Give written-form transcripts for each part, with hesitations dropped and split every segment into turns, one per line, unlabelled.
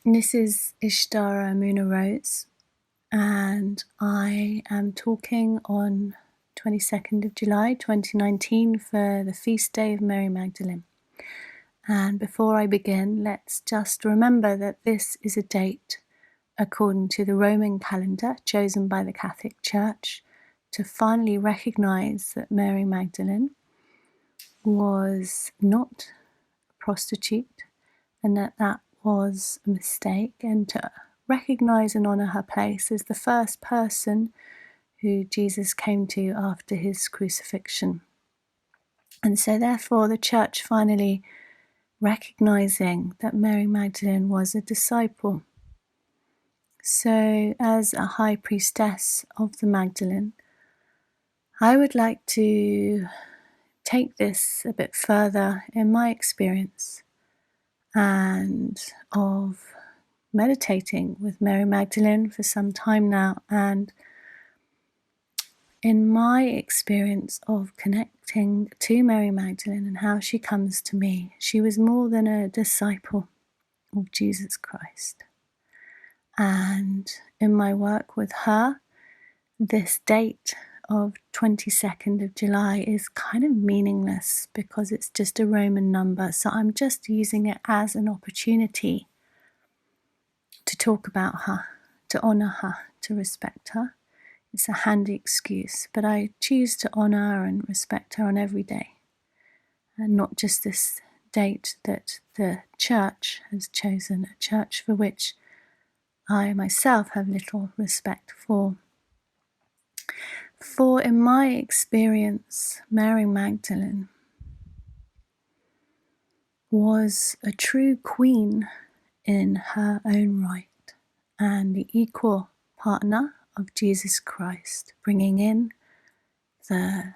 This is Ishtar Amuna Rose, and I am talking on 22nd of July 2019 for the feast day of Mary Magdalene. And before I begin, let's just remember that this is a date according to the Roman calendar chosen by the Catholic Church to finally recognize that Mary Magdalene was not a prostitute and that was a mistake, and to recognize and honor her place as the first person who Jesus came to after his crucifixion. And so therefore the church finally recognizing that Mary Magdalene was a disciple. So as a high priestess of the Magdalene, I would like to take this a bit further in my experience and of meditating with Mary Magdalene for some time now, and in my experience of connecting to Mary Magdalene and how she comes to me, she was more than a disciple of Jesus Christ. And in my work with her, this date of 22nd of July is kind of meaningless because it's just a Roman number. So I'm just using it as an opportunity to talk about her, to honor her, to respect her. It's a handy excuse, but I choose to honor and respect her on every day, and not just this date that the church has chosen, a church for which I myself have little respect for. For in my experience, Mary Magdalene was a true queen in her own right and the equal partner of Jesus Christ, bringing in the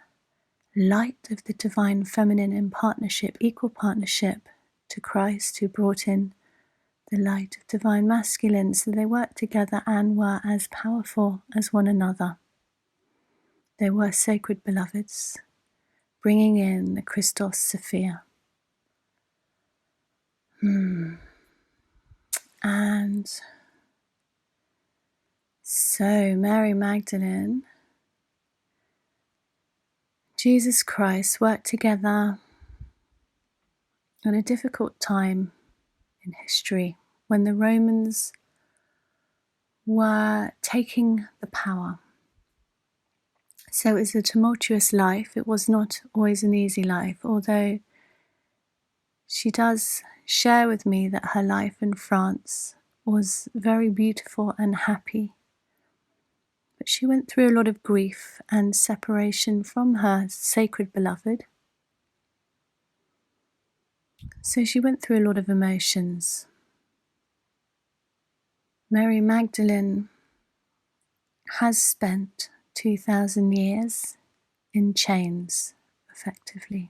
light of the divine feminine in partnership, equal partnership to Christ, who brought in the light of divine masculine, so they worked together and were as powerful as one another. They were sacred beloveds, bringing in the Christos Sophia. And so Mary Magdalene, Jesus Christ worked together at a difficult time in history when the Romans were taking the power. So it was a tumultuous life. It was not always an easy life, although she does share with me that her life in France was very beautiful and happy. But she went through a lot of grief and separation from her sacred beloved. So she went through a lot of emotions. Mary Magdalene has spent 2,000 years in chains, effectively.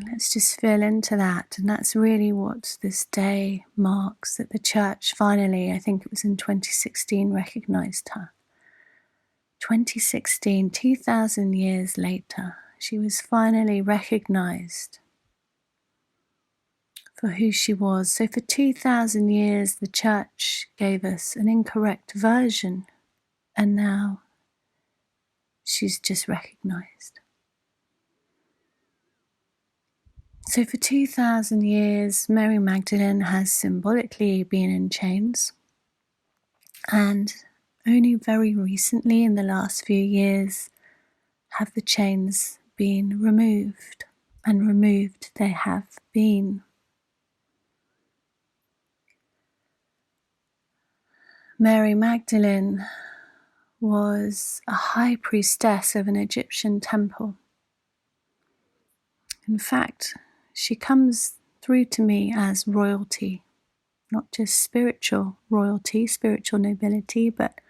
Let's just feel into that, and that's really what this day marks, that the church finally, I think it was in 2016, recognised her. 2016, 2,000 years later, she was finally recognised for who she was. So for 2,000 years, the church gave us an incorrect version, and now she's just recognised. So for 2,000 years, Mary Magdalene has symbolically been in chains, and only very recently, in the last few years, have the chains been removed, and removed they have been. Mary Magdalene was a high priestess of an Egyptian temple. In fact, she comes through to me as royalty, not just spiritual royalty, spiritual nobility, but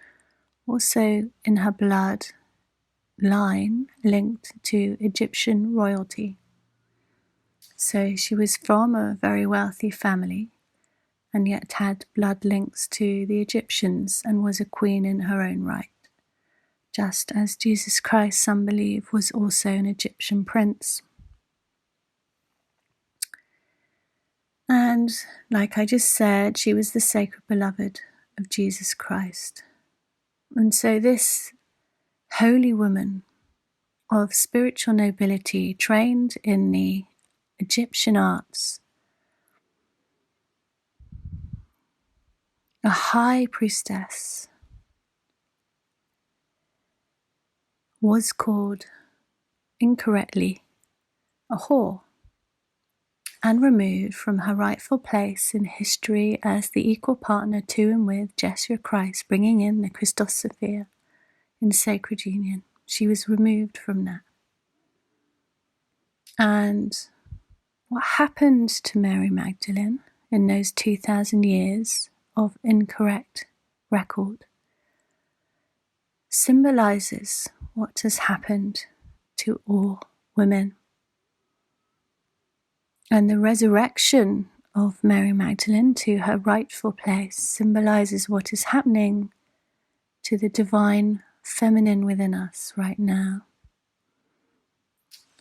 also in her blood line linked to Egyptian royalty. So she was from a very wealthy family and yet had blood links to the Egyptians and was a queen in her own right, just as Jesus Christ, some believe, was also an Egyptian prince. And like I just said, she was the sacred beloved of Jesus Christ. And so this holy woman of spiritual nobility, trained in the Egyptian arts, a high priestess, was called incorrectly a whore and removed from her rightful place in history as the equal partner to and with Jesu Christ, bringing in the Christos Sophia in sacred union. She was removed from that. And what happened to Mary Magdalene in those 2,000 years of incorrect record symbolizes what has happened to all women. And the resurrection of Mary Magdalene to her rightful place symbolizes what is happening to the divine feminine within us right now.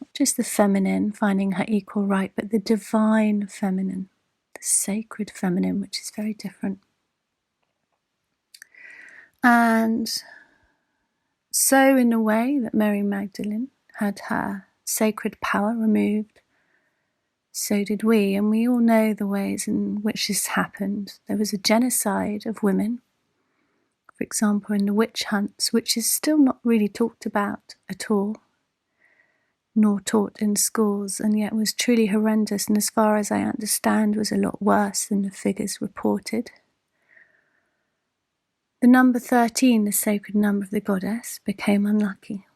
Not just the feminine finding her equal right, but the divine feminine, the sacred feminine, which is very different. And so in a way that Mary Magdalene had her sacred power removed, so did we, and we all know the ways in which this happened. There was a genocide of women, for example, in the witch hunts, which is still not really talked about at all, nor taught in schools, and yet was truly horrendous, and as far as I understand, was a lot worse than the figures reported. The number 13, the sacred number of the goddess, became unlucky.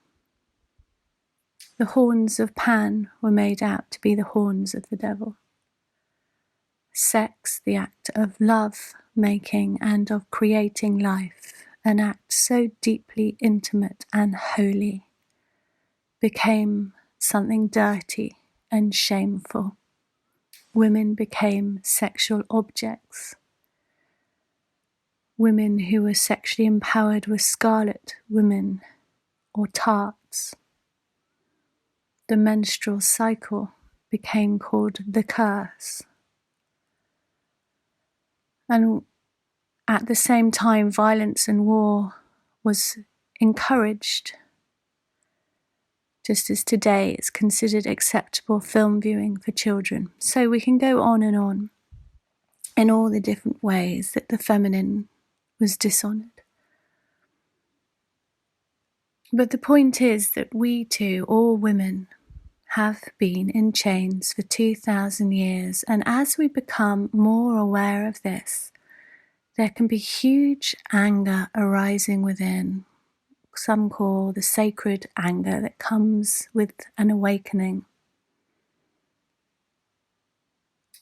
The horns of Pan were made out to be the horns of the devil. Sex, the act of love making and of creating life, an act so deeply intimate and holy, became something dirty and shameful. Women became sexual objects. Women who were sexually empowered were scarlet women or tarts. The menstrual cycle became called the curse. And at the same time, violence and war was encouraged. Just as today it's considered acceptable film viewing for children. So we can go on in all the different ways that the feminine was dishonoured. But the point is that we too, all women, have been in chains for 2,000 years, and as we become more aware of this, there can be huge anger arising within, some call the sacred anger that comes with an awakening.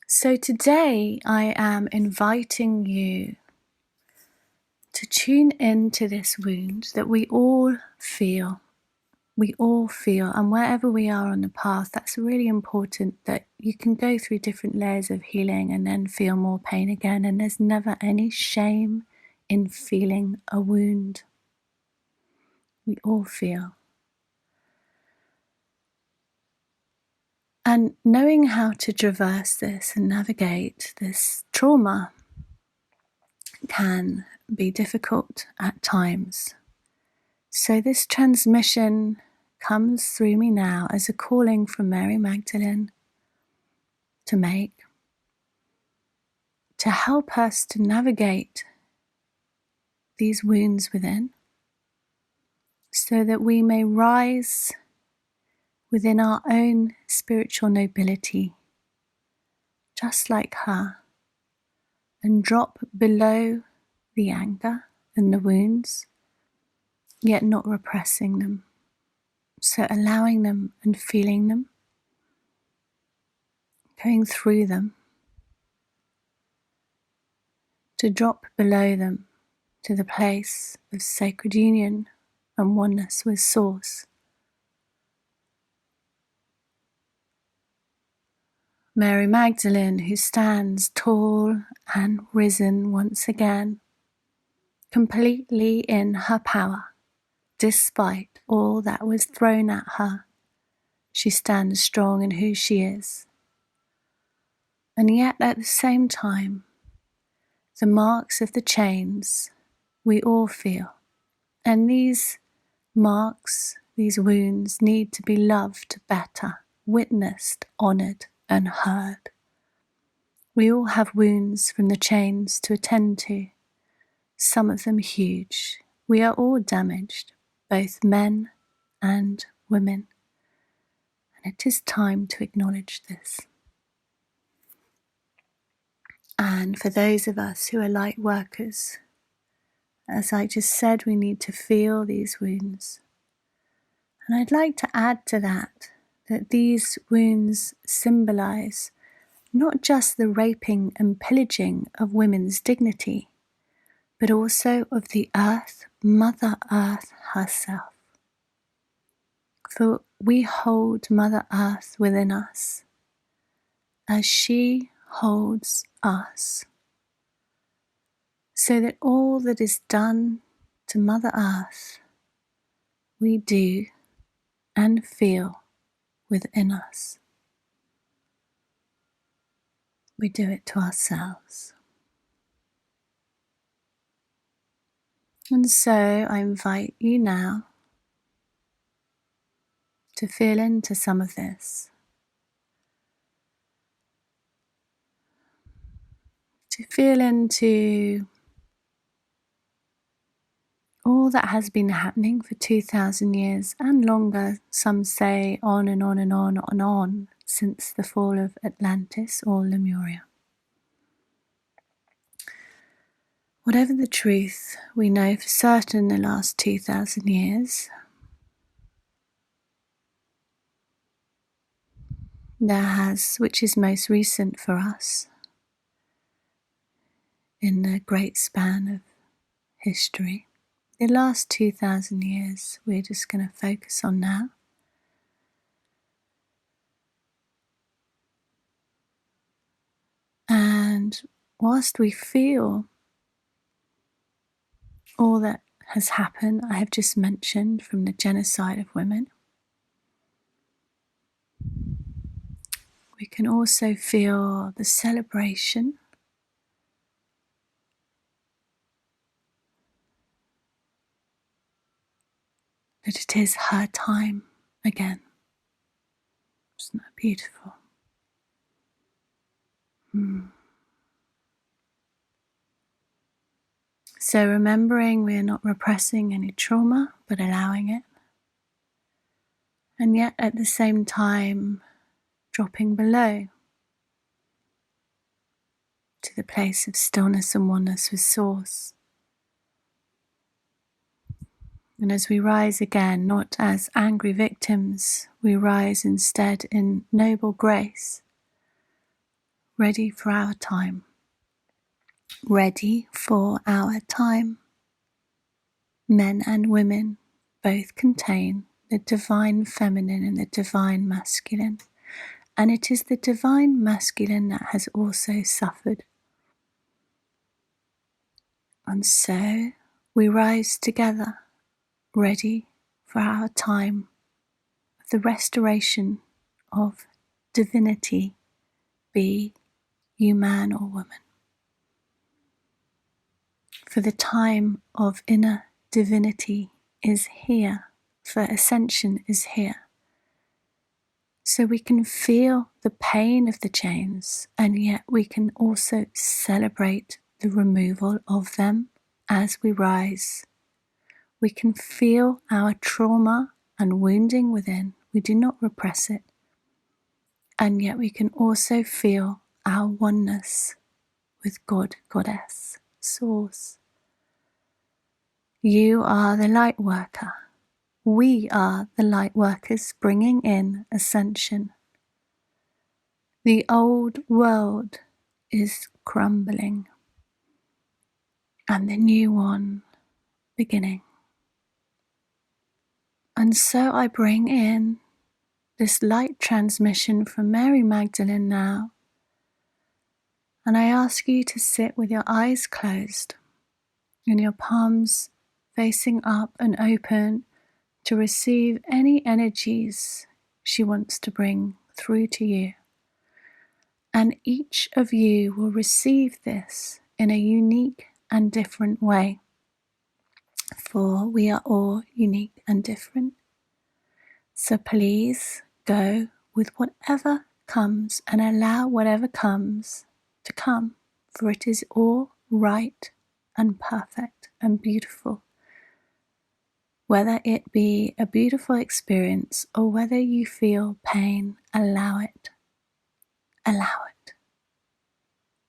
So today I am inviting you to tune into this wound that we all feel. We all feel, and wherever we are on the path, that's really important, that you can go through different layers of healing and then feel more pain again, and there's never any shame in feeling a wound. We all feel. And knowing how to traverse this and navigate this trauma can be difficult at times. So this transmission comes through me now as a calling from Mary Magdalene to make, to help us to navigate these wounds within, so that we may rise within our own spiritual nobility, just like her, and drop below the anger and the wounds, yet not repressing them. So allowing them and feeling them, going through them, to drop below them to the place of sacred union and oneness with Source. Mary Magdalene, who stands tall and risen once again, completely in her power, despite all that was thrown at her, she stands strong in who she is. And yet at the same time, the marks of the chains we all feel. And these marks, these wounds need to be loved better, witnessed, honoured and heard. We all have wounds from the chains to attend to, some of them huge. We are all damaged, both men and women. And it is time to acknowledge this. And for those of us who are light workers, as I just said, we need to feel these wounds. And I'd like to add to that these wounds symbolize not just the raping and pillaging of women's dignity, but also of the earth, Mother Earth herself. For we hold Mother Earth within us as she holds us, so that all that is done to Mother Earth, we do and feel within us. We do it to ourselves. And so I invite you now to feel into some of this, to feel into all that has been happening for 2,000 years and longer, some say on and on and on and on, since the fall of Atlantis or Lemuria. Whatever the truth, we know for certain the last 2,000 years, there has, which is most recent for us, in the great span of history, the last 2,000 years we're just going to focus on now. And whilst we feel all that has happened, I have just mentioned, from the genocide of women, we can also feel the celebration that it is her time again. Isn't that beautiful? So remembering we are not repressing any trauma, but allowing it. And yet at the same time, dropping below to the place of stillness and oneness with Source. And as we rise again, not as angry victims, we rise instead in noble grace, ready for our time. Ready for our time. Men and women both contain the divine feminine and the divine masculine. And it is the divine masculine that has also suffered. And so we rise together, ready for our time of the restoration of divinity, be you man or woman. For the time of inner divinity is here, for ascension is here. So we can feel the pain of the chains, and yet we can also celebrate the removal of them as we rise. We can feel our trauma and wounding within. We do not repress it. And yet we can also feel our oneness with God, Goddess, Source. You are the light worker. We are the light workers bringing in ascension. The old world is crumbling and the new one beginning. And so I bring in this light transmission from Mary Magdalene now, and I ask you to sit with your eyes closed and your palms facing up and open to receive any energies she wants to bring through to you. And each of you will receive this in a unique and different way, for we are all unique and different. So please go with whatever comes and allow whatever comes to come, for it is all right and perfect and beautiful. Whether it be a beautiful experience or whether you feel pain, allow it. Allow it.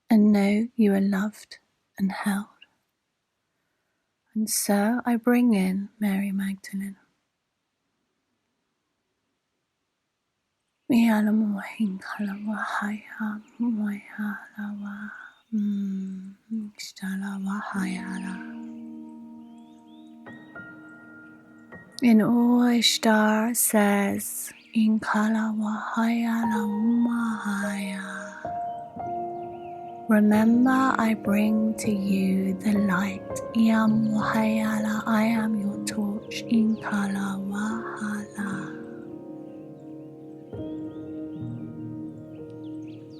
And know you are loved and held. And so I bring in Mary Magdalene. In all Ishtar says, In Kala Wahaya La Umahaya. Remember, I bring to you the light. Iam Wahayala, I am your torch. In Kala Wahala.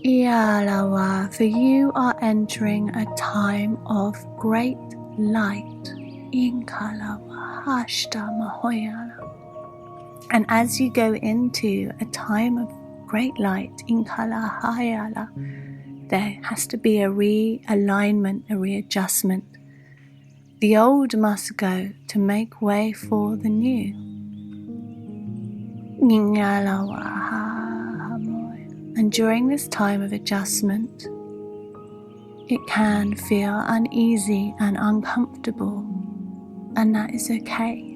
Ialawa, for you are entering a time of great light. In Kala Wahashta Mahoyala. And as you go into a time of great light, in Kala Hayala, there has to be a realignment, a readjustment. The old must go to make way for the new. And during this time of adjustment, it can feel uneasy and uncomfortable, and that is okay.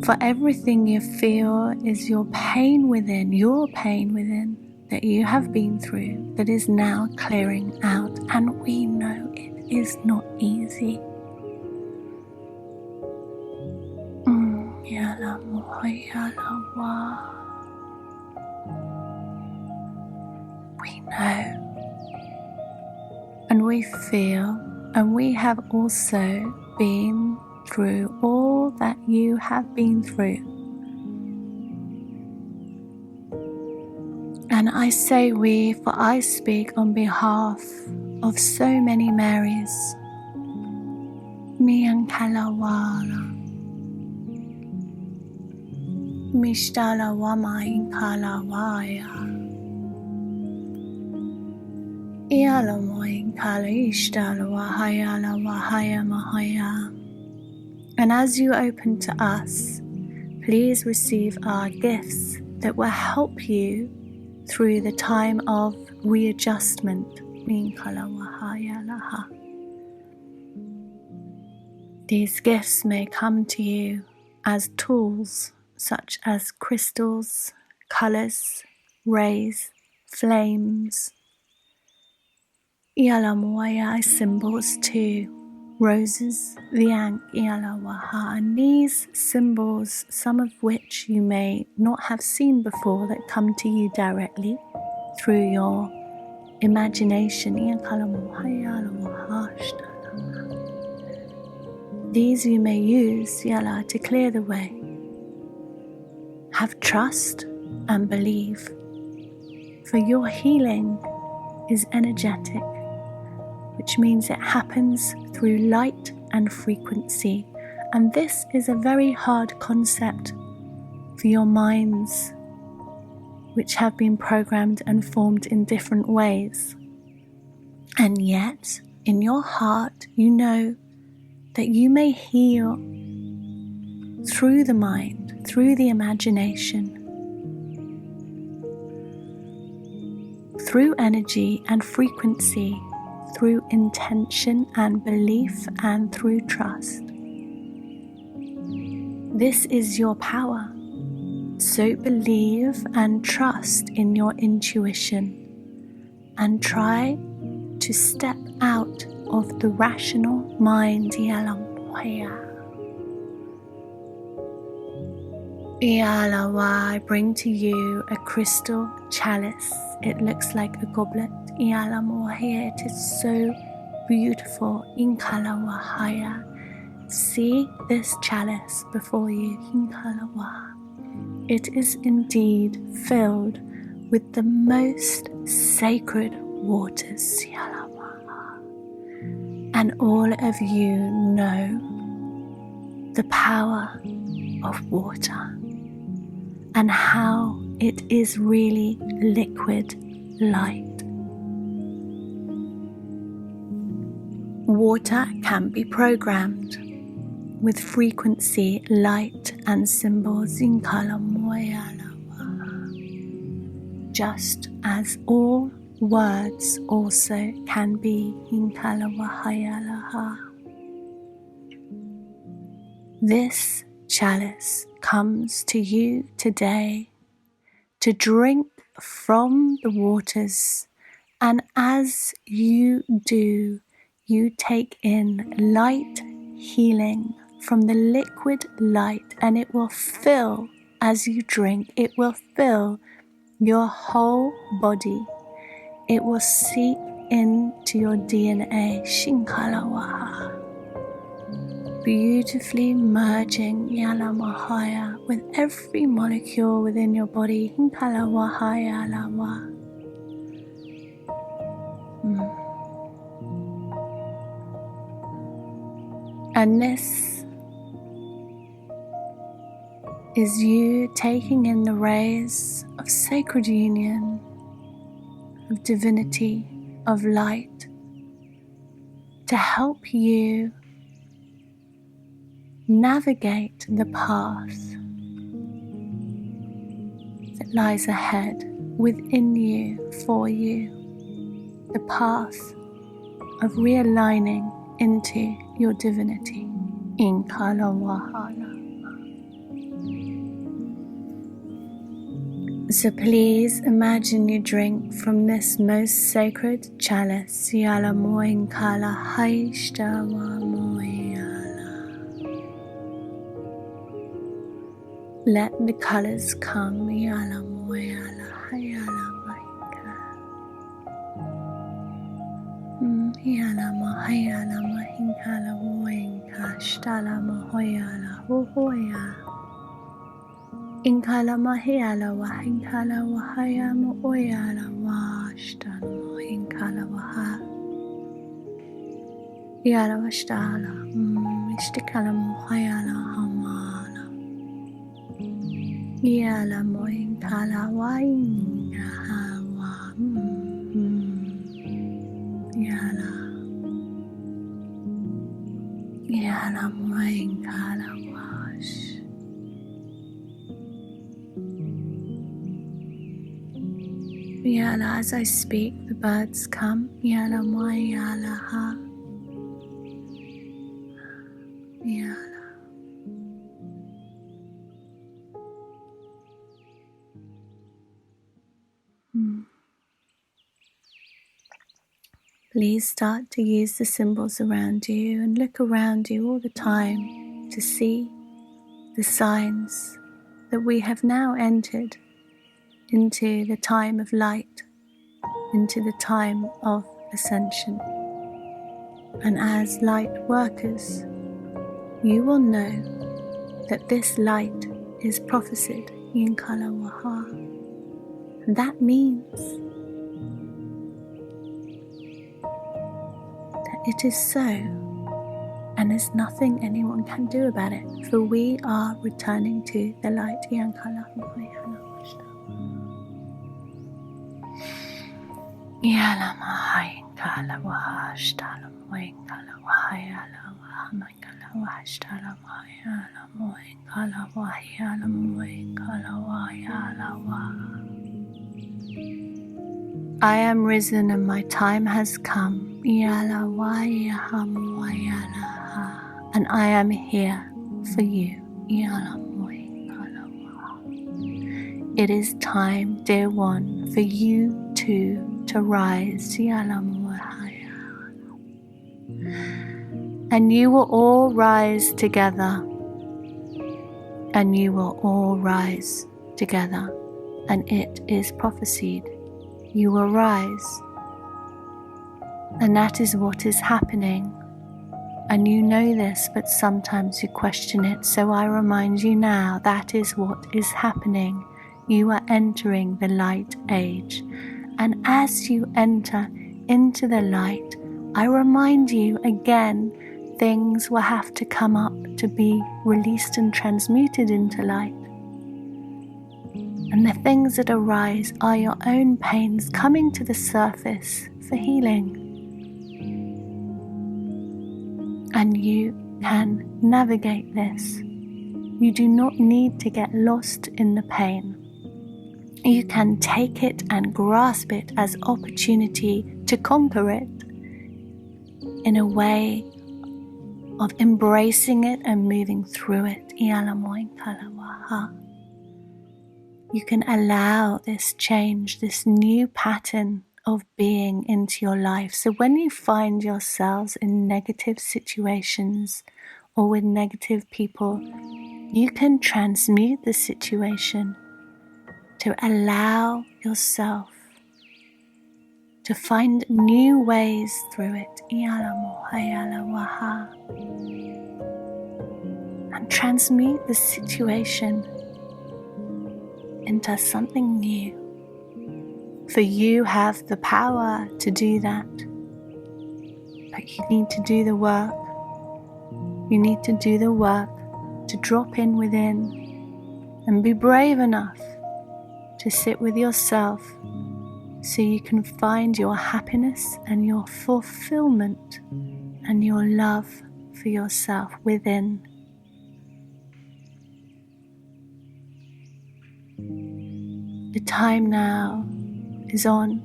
For everything you feel is your pain within that you have been through, that is now clearing out, and we know it is not easy. We know, and we feel, and we have also been through all that you have been through. And I say we, for I speak on behalf of so many Marys. Mian Kalawala, Mishtala Wama in Kalawaya, Ialamoin Kala Ishtala Wahayala Wahaya Mahaya. And as you open to us, please receive our gifts that will help you through the time of readjustment. These gifts may come to you as tools such as crystals, colours, rays, flames. Ialamoya symbols too. Roses, Liang, Ialawaha, and these symbols, some of which you may not have seen before, that come to you directly through your imagination. These you may use, Yala, to clear the way. Have trust and believe, for your healing is energetic, which means it happens through light and frequency. And this is a very hard concept for your minds, which have been programmed and formed in different ways. And yet, in your heart, you know that you may heal through the mind, through the imagination, through energy and frequency, through intention and belief, and through trust. This is your power. So believe and trust in your intuition and try to step out of the rational mind. I bring to you a crystal chalice. It looks like a goblet. It is so beautiful. See this chalice before you. it is indeed filled with the most sacred waters. And all of you know the power of water and how it is really liquid light. Water can be programmed with frequency, light and symbols, just as all words also can be. This chalice comes to you today to drink from the waters, and as you do, you take in light healing from the liquid light, and it will fill, as you drink, it will fill your whole body. It will seep into your DNA, beautifully merging with every molecule within your body. And this is you taking in the rays of sacred union, of divinity, of light, to help you navigate the path that lies ahead within you, for you, the path of realigning into your divinity. So please imagine you drink from this most sacred chalice. Let the colors come. Inkala mahiala wa hinkala wa haya mo oyala wa shtala mo hinkala wa ha yala wa shtala ishtikala mo hayala hamala yala mo hinkala wa inga hawa yala mo hinkala wash. Yala, as I speak, the birds come. Yala moi yala ha. Yala. Please start to use the symbols around you and look around you all the time to see the signs that we have now entered into the time of light, into the time of ascension. And as light workers, you will know that this light is prophesied in Kalawaha. That means that it is so, and there's nothing anyone can do about it, for we are returning to the light. Yala mahai kala wash tala moing kala wahayala wahamakala wash tala wahayala moing kala wahayala moing kala wahayala wah. I am risen and my time has come. Yala wahayala wahayala ha. And I am here for you. Yala moing kala wah. It is time, dear one, for you too to rise, and you will all rise together, and you will all rise together, and it is prophesied, you will rise, and that is what is happening And you know this, but sometimes you question it. So I remind you now, that is what is happening. You are entering the light age. And as you enter into the light, I remind you again, things will have to come up to be released and transmuted into light. And the things that arise are your own pains coming to the surface for healing. And you can navigate this. You do not need to get lost in the pain. You can take it and grasp it as opportunity to conquer it in a way of embracing it and moving through it. You can allow this change, this new pattern of being into your life. So when you find yourselves in negative situations or with negative people, you can transmute the situation to allow yourself to find new ways through it. And transmute the situation into something new. For you have the power to do that. But you need to do the work. You need to do the work to drop in within and be brave enough to sit with yourself so you can find your happiness and your fulfillment and your love for yourself within. The time now is on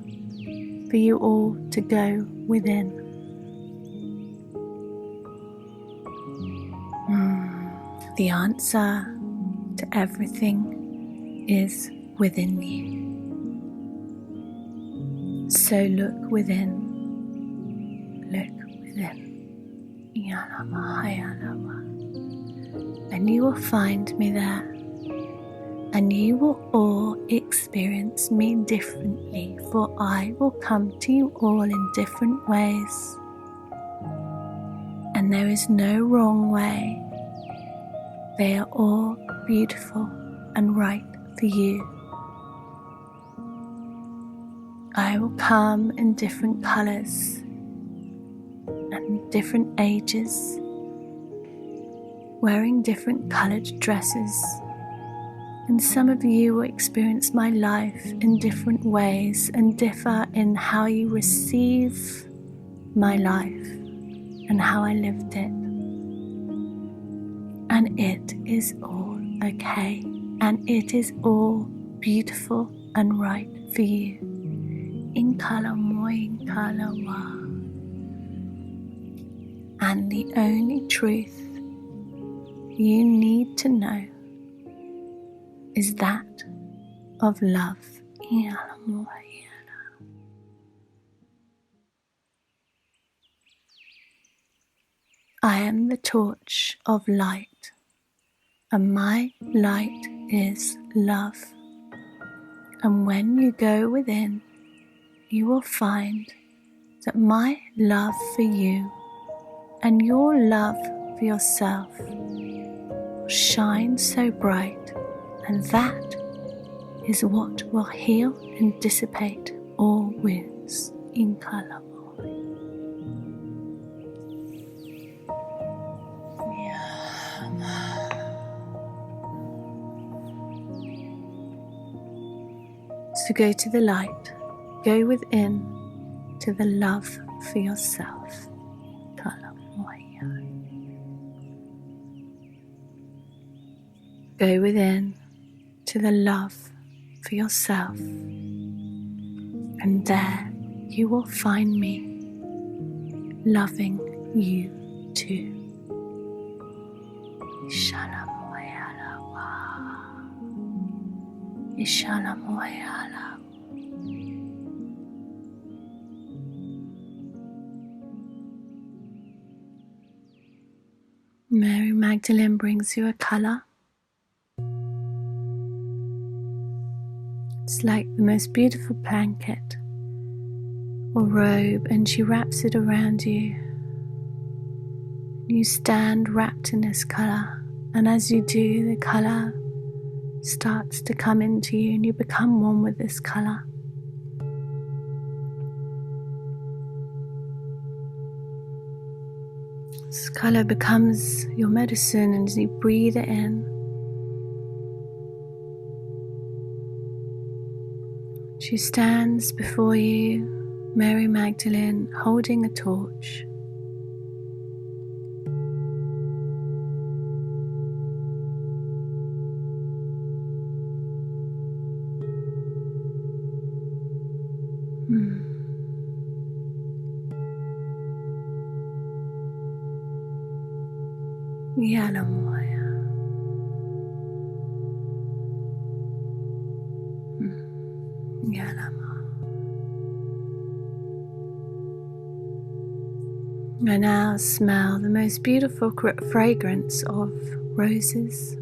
for you all to go within. The answer to everything is within you. So look within. Look within. And you will find me there. And you will all experience me differently, for I will come to you all in different ways. And there is no wrong way. They are all beautiful and right for you. I will come in different colors and different ages, wearing different colored dresses. And some of you will experience my life in different ways and differ in how you receive my life and how I lived it. And it is all okay. And it is all beautiful and right for you. And the only truth you need to know is that of love. I am the torch of light, and my light is love. And when you go within, you will find that my love for you and your love for yourself will shine so bright, and that is what will heal and dissipate all wounds. So go to the light, go within to the love for yourself. Go within to the love for yourself, and there you will find me loving you too. Mary Magdalene brings you a colour. It's like the most beautiful blanket or robe, and she wraps it around you. You stand wrapped in this colour, and as you do, the colour starts to come into you and you become one with this colour. This colour becomes your medicine, and as you breathe it in, she stands before you, Mary Magdalene, holding a torch. Yalamoya. Yalama. I now smell the most beautiful fragrance of roses.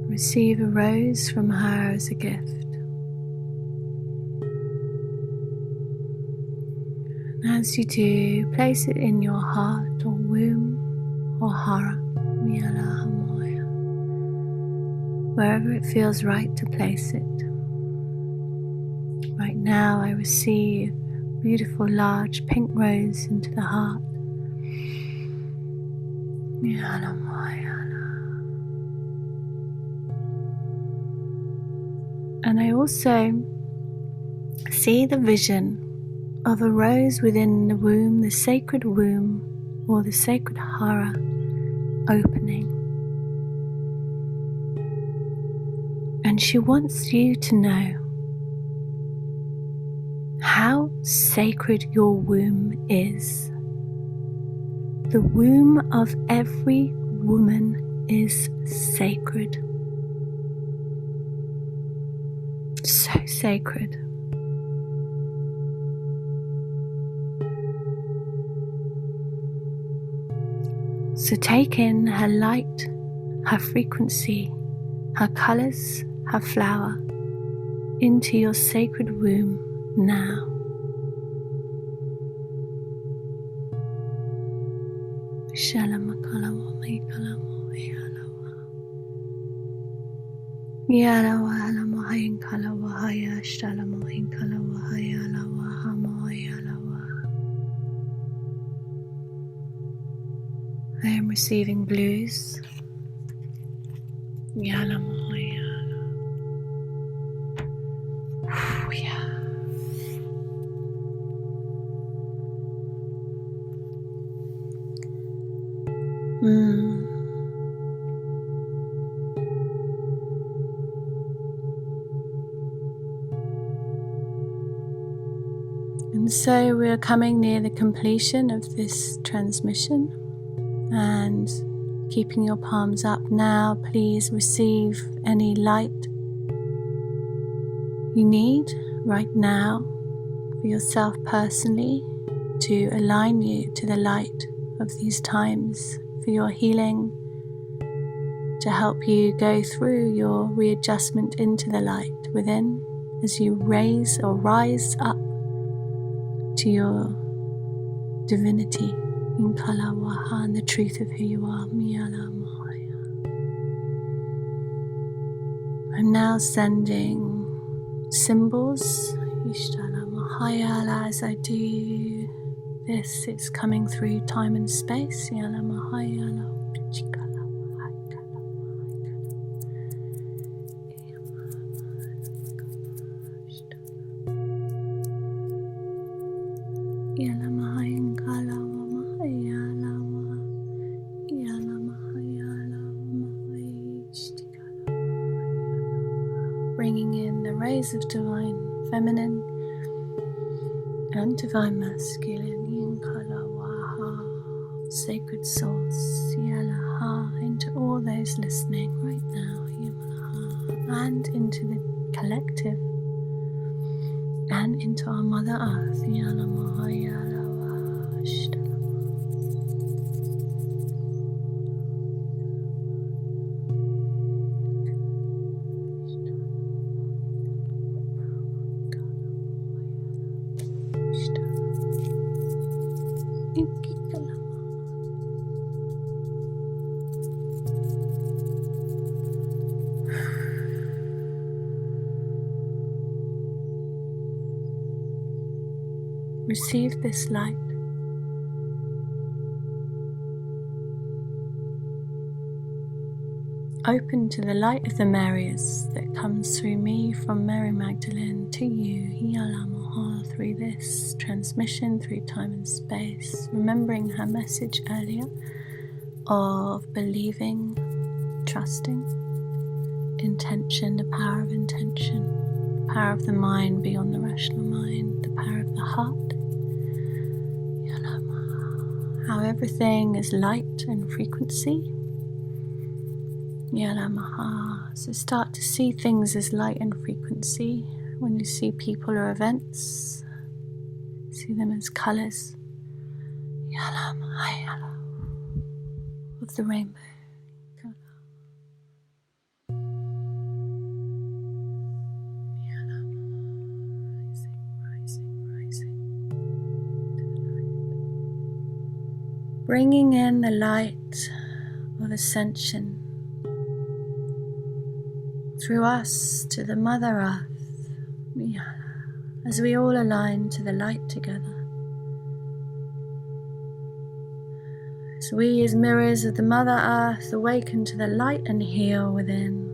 Receive a rose from her as a gift. And as you do, place it in your heart or womb or hara, wherever it feels right to place it. Right now I receive a beautiful large pink rose into the heart. And I also see the vision of a rose within the womb, the sacred womb or the sacred hara opening. And she wants you to know how sacred your womb is. The womb of every woman is sacred. So sacred. So take in her light, her frequency, her colours, her flower into your sacred womb now. I am receiving blues. And so we are coming near the completion of this transmission, and keeping your palms up now, please receive any light you need right now for yourself personally to align you to the light of these times, for your healing, to help you go through your readjustment into the light within as you raise or rise up to your divinity in Kalawaha and the truth of who you are. I'm now sending symbols. As I do this, it's coming through time and space. Bringing in the rays of divine feminine and divine masculine, sacred source, into all those listening right now, and into the collective, and into our Mother Earth. Receive this light. Open to the light of the Marys that comes through me from Mary Magdalene to you, through this transmission through time and space, remembering her message earlier of believing, trusting, intention, the power of intention, the power of the mind beyond the rational mind, the power of the heart. How everything is light and frequency. So start to see things as light and frequency. When you see people or events, see them as colours of the rainbow. Rising to the light. Bringing in the light of ascension through us to the Mother Earth, as we all align to the light together. As we, as mirrors of the Mother Earth, awaken to the light and heal within,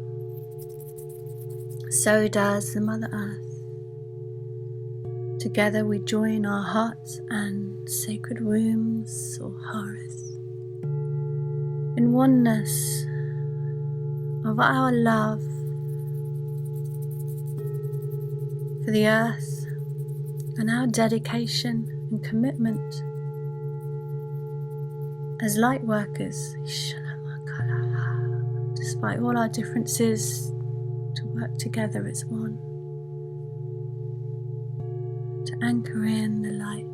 so does the Mother Earth. Together we join our hearts and sacred wombs or hearths in oneness of our love for the earth and our dedication and commitment as light workers, despite all our differences, to work together as one, to anchor in the light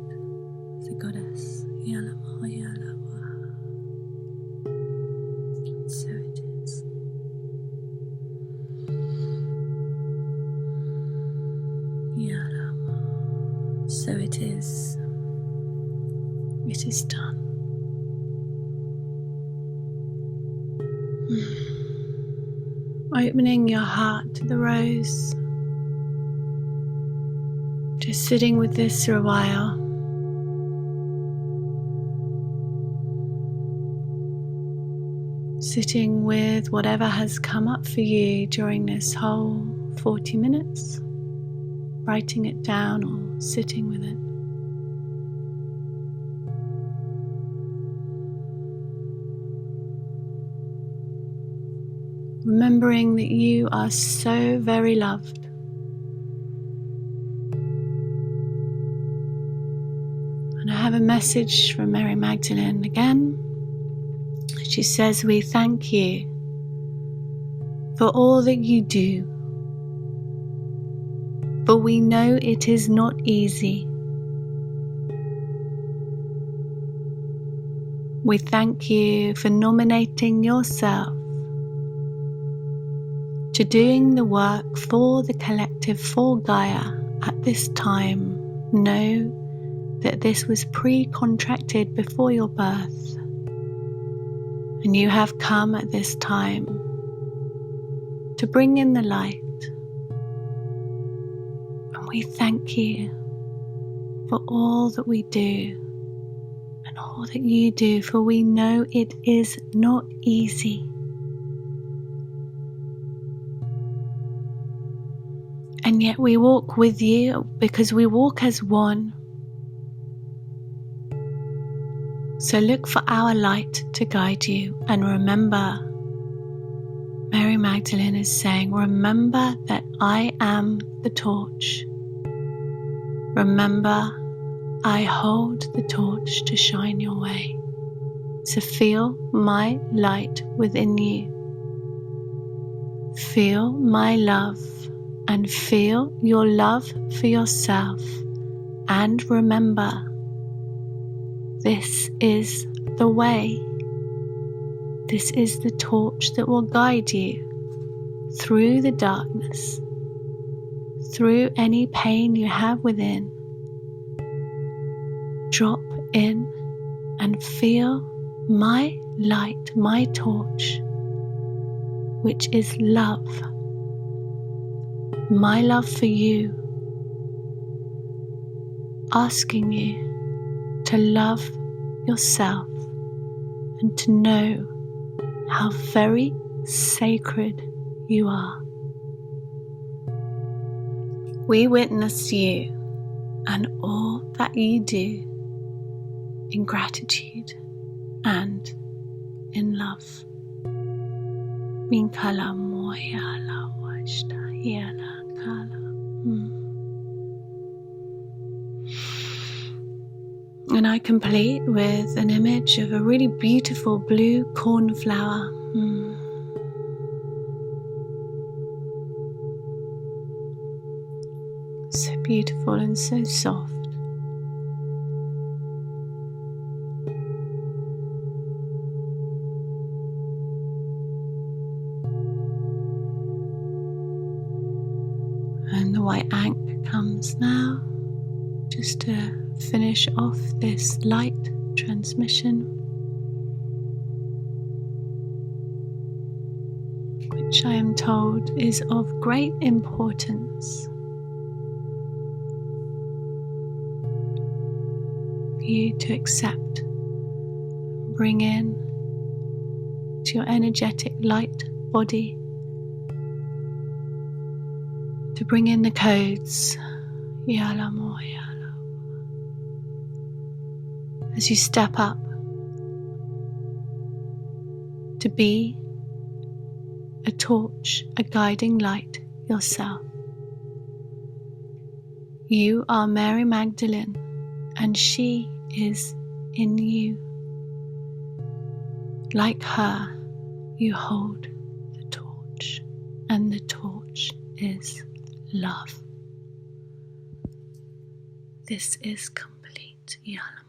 of the Goddess. So it is. So it is. It is done. Opening your heart to the rose. Just sitting with this for a while. Sitting with whatever has come up for you during this whole 40 minutes. Writing it down or sitting with it. Remembering that you are so very loved. And I have a message from Mary Magdalene again. She says, we thank you for all that you do. But we know it is not easy. We thank you for nominating yourself to doing the work for the collective, for Gaia at this time. Know that this was pre-contracted before your birth, and you have come at this time to bring in the light. And we thank you for all that we do and all that you do, for we know it is not easy. And yet we walk with you because we walk as one. So look for our light to guide you, and remember, Mary Magdalene is saying, remember that I am the torch. Remember, I hold the torch to shine your way. So feel my light within you. Feel my love and feel your love for yourself. And remember, this is the way. This is the torch that will guide you through the darkness, through any pain you have within. Drop in and feel my light, my torch, which is love. My love for you. asking you to love yourself and to know how very sacred you are. We witness you and all that you do in gratitude and in love. Minkala moyala washta yala kala. And I complete with an image of a really beautiful blue cornflower. So beautiful and so soft. And the white ankh comes now, just to finish off this light transmission, which I am told is of great importance for you to accept, bring in to your energetic light body, to bring in the codes. Yala mo yala. As you step up to be a torch, a guiding light yourself. You are Mary Magdalene, and she is in you. Like her, you hold the torch, and the torch is love. This is complete. Yala.